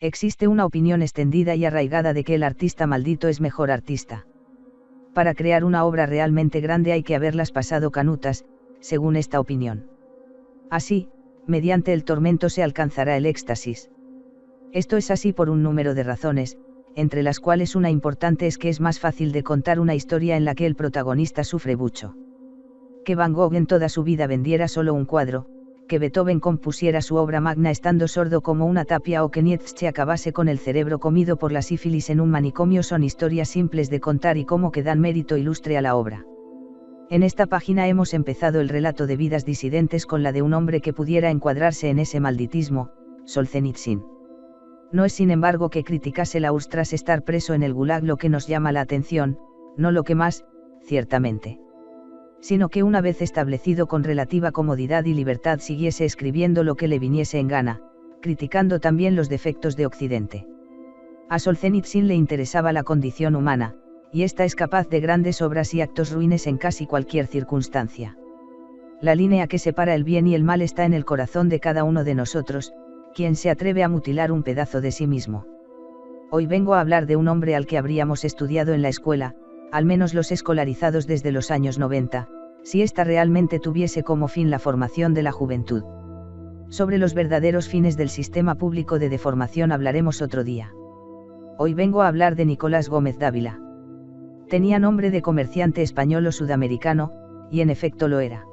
Existe una opinión extendida y arraigada de que el artista maldito es mejor artista. Para crear una obra realmente grande hay que haberlas pasado canutas, según esta opinión. Así, mediante el tormento se alcanzará el éxtasis. Esto es así por un número de razones, entre las cuales una importante es que es más fácil de contar una historia en la que el protagonista sufre mucho. Que Van Gogh en toda su vida vendiera solo un cuadro, que Beethoven compusiera su obra magna estando sordo como una tapia o que Nietzsche acabase con el cerebro comido por la sífilis en un manicomio son historias simples de contar y como que dan mérito ilustre a la obra. En esta página hemos empezado el relato de vidas disidentes con la de un hombre que pudiera encuadrarse en ese malditismo, Solzhenitsyn. No es sin embargo que criticase la URSS tras estar preso en el Gulag lo que nos llama la atención, no lo que más, ciertamente. Sino que una vez establecido con relativa comodidad y libertad siguiese escribiendo lo que le viniese en gana, criticando también los defectos de Occidente. A Solzhenitsyn le interesaba la condición humana, y ésta es capaz de grandes obras y actos ruines en casi cualquier circunstancia. La línea que separa el bien y el mal está en el corazón de cada uno de nosotros, quien se atreve a mutilar un pedazo de sí mismo. Hoy vengo a hablar de un hombre al que habríamos estudiado en la escuela, al menos los escolarizados desde los años 90, si ésta realmente tuviese como fin la formación de la juventud. Sobre los verdaderos fines del sistema público de deformación hablaremos otro día. Hoy vengo a hablar de Nicolás Gómez Dávila. Tenía nombre de comerciante español o sudamericano, y en efecto lo era.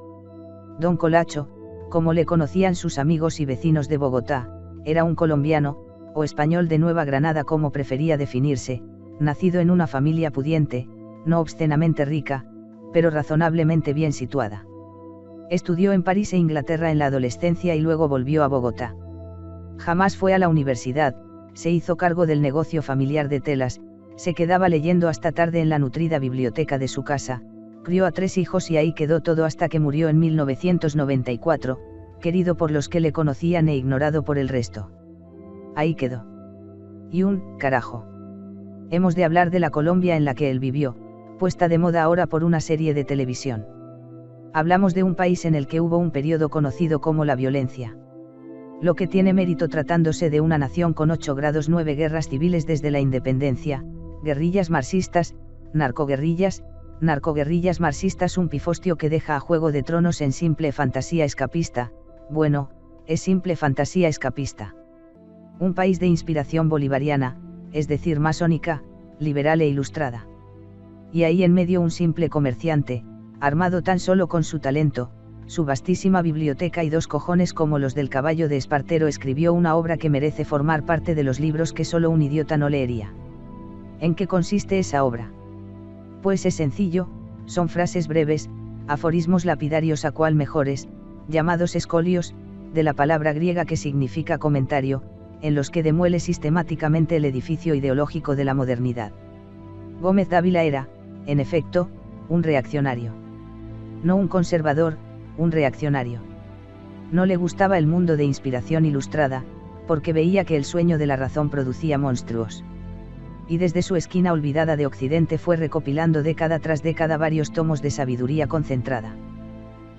Don Colacho, como le conocían sus amigos y vecinos de Bogotá, era un colombiano, o español de Nueva Granada como prefería definirse, nacido en una familia pudiente, no obscenamente rica, pero razonablemente bien situada. Estudió en París e Inglaterra en la adolescencia y luego volvió a Bogotá. Jamás fue a la universidad, se hizo cargo del negocio familiar de telas, se quedaba leyendo hasta tarde en la nutrida biblioteca de su casa, crió a 3 hijos y ahí quedó todo hasta que murió en 1994, querido por los que le conocían e ignorado por el resto. Ahí quedó. Y un carajo. Hemos de hablar de la Colombia en la que él vivió, puesta de moda ahora por una serie de televisión. Hablamos de un país en el que hubo un periodo conocido como la violencia. Lo que tiene mérito tratándose de una nación con 8 grados 9 guerras civiles desde la independencia, guerrillas marxistas, narcoguerrillas marxistas, un pifostio que deja a Juego de Tronos en simple fantasía escapista, bueno, es simple fantasía escapista. Un país de inspiración bolivariana, es decir masónica, liberal e ilustrada. Y ahí en medio un simple comerciante, armado tan solo con su talento, su vastísima biblioteca y 2 cojones como los del caballo de Espartero escribió una obra que merece formar parte de los libros que solo un idiota no leería. ¿En qué consiste esa obra? Pues es sencillo, son frases breves, aforismos lapidarios a cual mejores, llamados escolios, de la palabra griega que significa comentario, en los que demuele sistemáticamente el edificio ideológico de la modernidad. Gómez Dávila era, en efecto, un reaccionario. No un conservador, un reaccionario. No le gustaba el mundo de inspiración ilustrada, porque veía que el sueño de la razón producía monstruos. Y desde su esquina olvidada de Occidente fue recopilando década tras década varios tomos de sabiduría concentrada.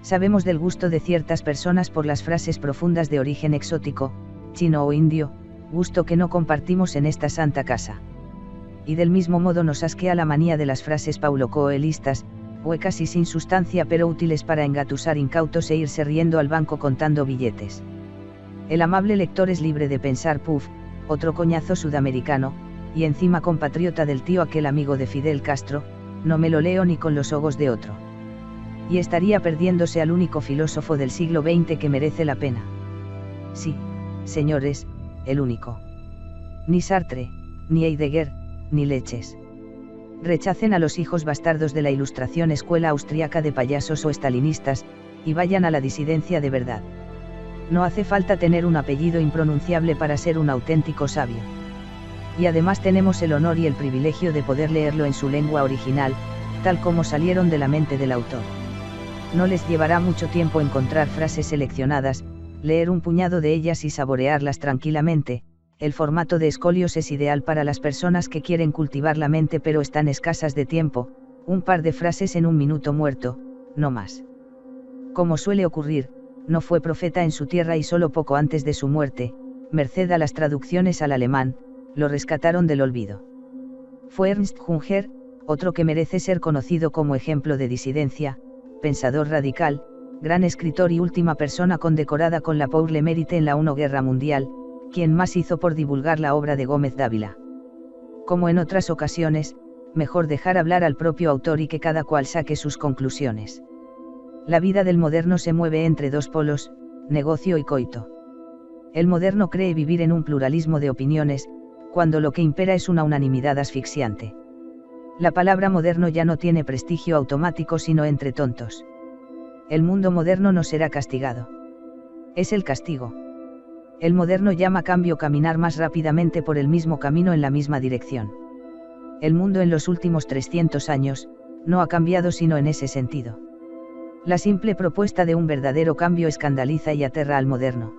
Sabemos del gusto de ciertas personas por las frases profundas de origen exótico, chino o indio, gusto que no compartimos en esta santa casa. Y del mismo modo nos asquea la manía de las frases paulocoelistas, huecas y sin sustancia pero útiles para engatusar incautos e irse riendo al banco contando billetes. El amable lector es libre de pensar puf, otro coñazo sudamericano, y encima compatriota del tío aquel amigo de Fidel Castro, no me lo leo ni con los ojos de otro. Y estaría perdiéndose al único filósofo del siglo XX que merece la pena. Sí, señores, el único. Ni Sartre, ni Heidegger, ni leches. Rechacen a los hijos bastardos de la Ilustración escuela austriaca de payasos o estalinistas, y vayan a la disidencia de verdad. No hace falta tener un apellido impronunciable para ser un auténtico sabio. Y además tenemos el honor y el privilegio de poder leerlo en su lengua original, tal como salieron de la mente del autor. No les llevará mucho tiempo encontrar frases seleccionadas, leer un puñado de ellas y saborearlas tranquilamente. El formato de escolios es ideal para las personas que quieren cultivar la mente pero están escasas de tiempo, un par de frases en un minuto muerto, no más. Como suele ocurrir, no fue profeta en su tierra y solo poco antes de su muerte, merced a las traducciones al alemán, lo rescataron del olvido. Fue Ernst Junger, otro que merece ser conocido como ejemplo de disidencia, pensador radical, gran escritor y última persona condecorada con la Pour le Mérite en la I Guerra Mundial, quien más hizo por divulgar la obra de Gómez Dávila. Como en otras ocasiones, mejor dejar hablar al propio autor y que cada cual saque sus conclusiones. La vida del moderno se mueve entre dos polos, negocio y coito. El moderno cree vivir en un pluralismo de opiniones, cuando lo que impera es una unanimidad asfixiante. La palabra moderno ya no tiene prestigio automático sino entre tontos. El mundo moderno no será castigado. Es el castigo. El moderno llama cambio caminar más rápidamente por el mismo camino en la misma dirección. El mundo en los últimos 300 años, no ha cambiado sino en ese sentido. La simple propuesta de un verdadero cambio escandaliza y aterra al moderno.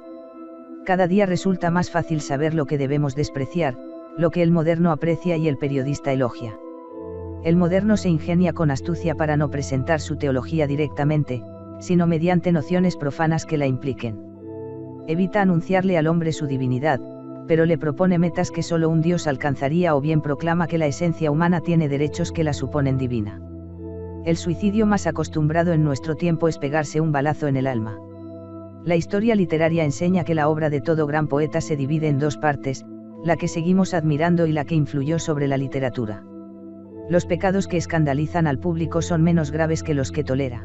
Cada día resulta más fácil saber lo que debemos despreciar, lo que el moderno aprecia y el periodista elogia. El moderno se ingenia con astucia para no presentar su teología directamente, sino mediante nociones profanas que la impliquen. Evita anunciarle al hombre su divinidad, pero le propone metas que solo un Dios alcanzaría o bien proclama que la esencia humana tiene derechos que la suponen divina. El suicidio más acostumbrado en nuestro tiempo es pegarse un balazo en el alma. La historia literaria enseña que la obra de todo gran poeta se divide en dos partes, la que seguimos admirando y la que influyó sobre la literatura. Los pecados que escandalizan al público son menos graves que los que tolera.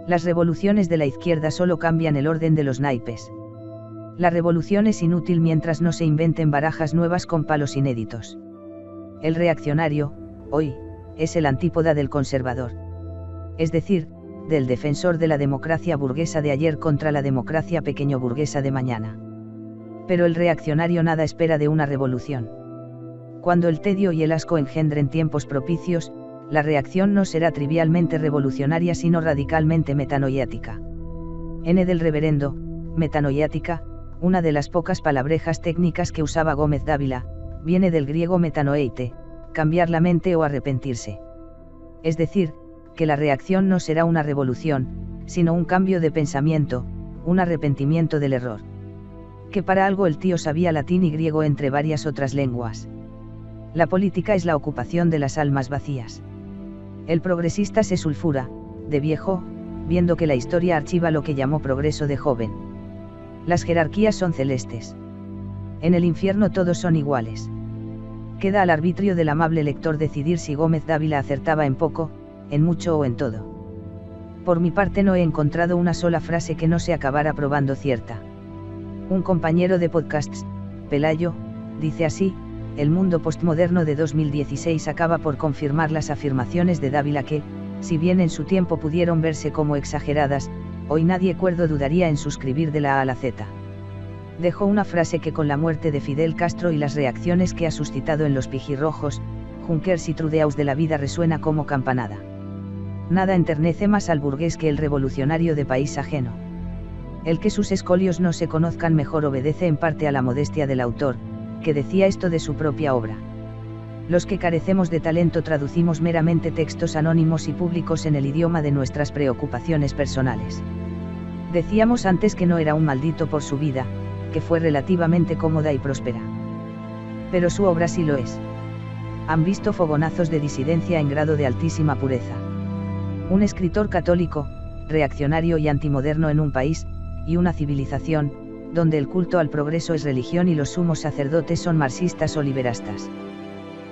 Las revoluciones de la izquierda solo cambian el orden de los naipes. La revolución es inútil mientras no se inventen barajas nuevas con palos inéditos. El reaccionario, hoy, es el antípoda del conservador. Es decir, del defensor de la democracia burguesa de ayer contra la democracia pequeño burguesa de mañana. Pero el reaccionario nada espera de una revolución. Cuando el tedio y el asco engendren tiempos propicios, la reacción no será trivialmente revolucionaria sino radicalmente metanoiática. N del reverendo, metanoiática, una de las pocas palabrejas técnicas que usaba Gómez Dávila, viene del griego metanoeite, cambiar la mente o arrepentirse. Es decir, que la reacción no será una revolución, sino un cambio de pensamiento, un arrepentimiento del error. Que para algo el tío sabía latín y griego entre varias otras lenguas. La política es la ocupación de las almas vacías. El progresista se sulfura, de viejo, viendo que la historia archiva lo que llamó progreso de joven. Las jerarquías son celestes. En el infierno todos son iguales. Queda al arbitrio del amable lector decidir si Gómez Dávila acertaba en poco, en mucho o en todo. Por mi parte no he encontrado una sola frase que no se acabara probando cierta. Un compañero de podcasts, Pelayo, dice así: el mundo postmoderno de 2016 acaba por confirmar las afirmaciones de Dávila que, si bien en su tiempo pudieron verse como exageradas, hoy nadie cuerdo dudaría en suscribir de la A a la Z. Dejó una frase que con la muerte de Fidel Castro y las reacciones que ha suscitado en los pijirrojos, Junkers y Trudeaus de la vida resuena como campanada. Nada enternece más al burgués que el revolucionario de país ajeno. El que sus escolios no se conozcan mejor obedece en parte a la modestia del autor, que decía esto de su propia obra. Los que carecemos de talento traducimos meramente textos anónimos y públicos en el idioma de nuestras preocupaciones personales. Decíamos antes que no era un maldito por su vida, que fue relativamente cómoda y próspera. Pero su obra sí lo es. Han visto fogonazos de disidencia en grado de altísima pureza. Un escritor católico, reaccionario y antimoderno en un país, y una civilización, donde el culto al progreso es religión y los sumos sacerdotes son marxistas o liberastas.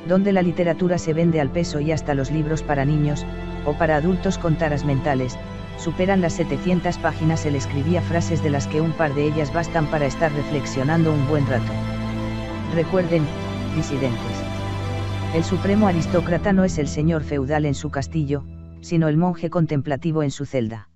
Donde la literatura se vende al peso y hasta los libros para niños, o para adultos con taras mentales, superan las 700 páginas. Él escribía frases de las que un par de ellas bastan para estar reflexionando un buen rato. Recuerden, disidentes. El supremo aristócrata no es el señor feudal en su castillo, sino el monje contemplativo en su celda.